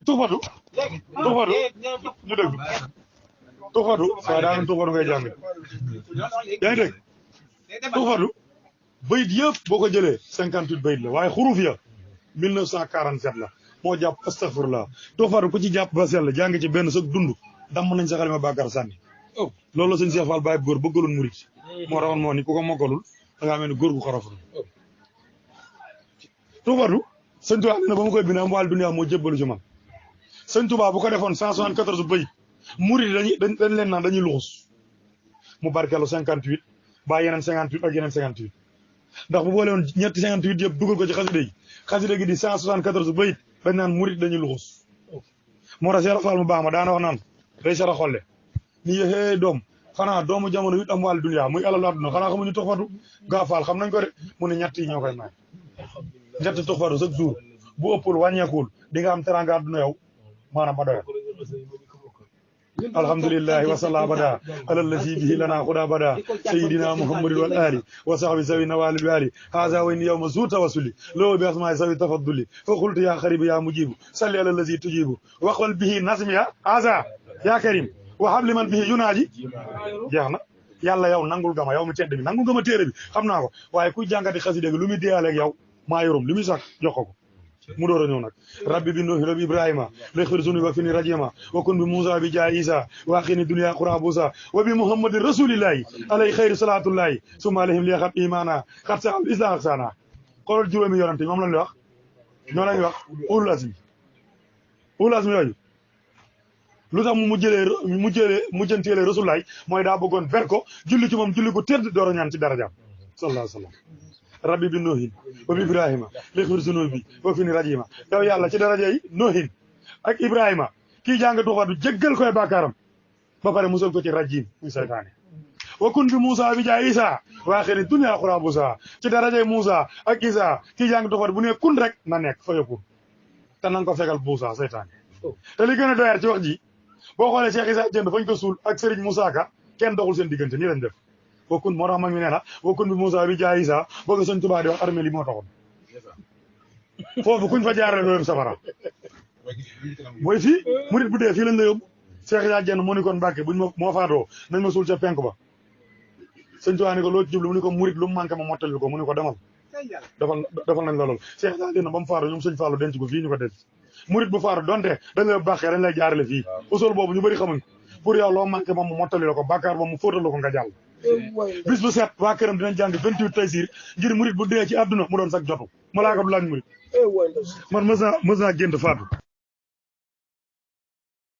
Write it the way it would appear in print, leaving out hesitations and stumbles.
tuxfatu tuxfatu ñu dégg tuxfatu waaye daa tuxfatu ngay jàng yaa ngi dégg tuxfatu bayit yëpp boo ko jëlee 58 bayit la waaye xuruf ya 1947 la moo jàpp astaghfirullah tuxfatu ku ci jàpp ba sell jàng ci benn sa dund damm nañ sa xalima bàkkaar sànni loolu la sëñ Cheikh Fall Baye góor bëggaloon murit moo taxoon moo ni ku ko mokkalul da ngaa mel ni góor gu xaraful tuxfatu sëñ Tuubaa nee na ba ma koy bind am wàll dunya moo jébbalu ci man sëñ Tuubaa bu ko defoon 174 bayit murit dañ leen naan dañuy luxus mu barkeelu 58 ba yeneen 58 ak yeneen 58 ndax bu boole woon ñetti 58 yëpp dugal ko ci xasida gi di 174 bayit dañ naan murit dañuy luxus moo tax Cheikh Fall mu baax ma daana wax naan day sara xolle ni yéexee doom xanaa doomu jamono it am wàllu dunya muy alalu àdduna xanaa xamuñu tuxfatu gaa Fall xam nañ ko de mu ne ñett yi ñoo koy may ñetti tuxfatu chaque jour bu ëppul wàññeekul di nga am teranga àdduna yow maanaam ba doyal alhamdulillahi wa salla bada alallazi bihi lana xuda bada sayidina muhammadin wal ali wa sahbi sawi nawalil wali haza wa inni yawma zu tawassuli lowo bi asma'i sawi tafadduli fa qultu ya xaribi ya mujibu salli alallazi tujibu waqal bihi nasmiya haza ya karim wa habli man bihi yunaaji jeex na yàlla yow nangul gama yow mi tedd bi nangul gama téere bi xam naa ko waaye kuy jàngati xasida gi lu muy déyaaleeg yow maa yorum li muy sax jox ko mu door a ñëw nag rabbi bi nuuhi rabbi ibrahima lexfir sunu wa fini rajima wa kun bi moussa bi jaay isa wa xini dunia xurabusa wa bi muhammadin rasulillahi alay xayri salatullahi summa alayhim li xam imana xat sa al islam ak sana xoolal juróomi yonante moom lañ wax ñoo lañ wax ulul azmi yooyu lu tax mu jënteele rasulullahi mooy daa bëggoon ber ko julli ci moom julli ko tedd door a ñaan ci darajaam sallallahu alayhi wa sallam rabbi bi noohin wa bi ibrahima lixfir zunubi wa fini rajima yow yàlla ci daraja yi noohin ak ibrahima kii jàng tuxfatu jéggal koy bàkkaaram ba pare musal ko ci rajim muy saytaane wa kun bi moussa bi jaay isa waa xëy dunia xurabusa ci darajay moussa ak isa kii jàng tuxfatu bu ne kun rek na nekk fa yakun te nanga ko fegal moussa saytaane te li gën a doyar ci wax ji boo xoolee Cheikh Isa jënd fañ ko suul ak Serigne Moussa Ka kenn doxul seen diggante nii lañ def wakun moo tax mag mi nee na wakun bi Moussa bi jaay Isa boo ko sëñ Tuubaa di wax armée li moo taxoon foofu kuñ fa jaarale doo yóbbu safara mooy fii murit bu dee fii lañ la yóbbu Cheikh Isa jënd mu ni kon Mbàkke buñ moo faatoo nañ ma suul ca penk ba sëñ Tuubaa ni ko loo ci jublu mu ni ko murit lu mu manqué ma mottali ko mu ni ko demal defal nañ la lool Cheikh Isa jënd ba mu faatoo ñoom sëñ Fallou denc ko fii ñu ko denc murit bu faatu donte dañ lay bàqee dañ lay jaarale fii usul boobu ñu bëri xamuñ pour yow loo manqué moom mu mottali la ko bàkkaar moom mu fóotal la ko nga jàll bis bu set waa këram dinañ jàng 28 taysir ngir murit bu dee ci àdduna mu doon sax jotu malaaka du laaj murit man mës naa gént faatu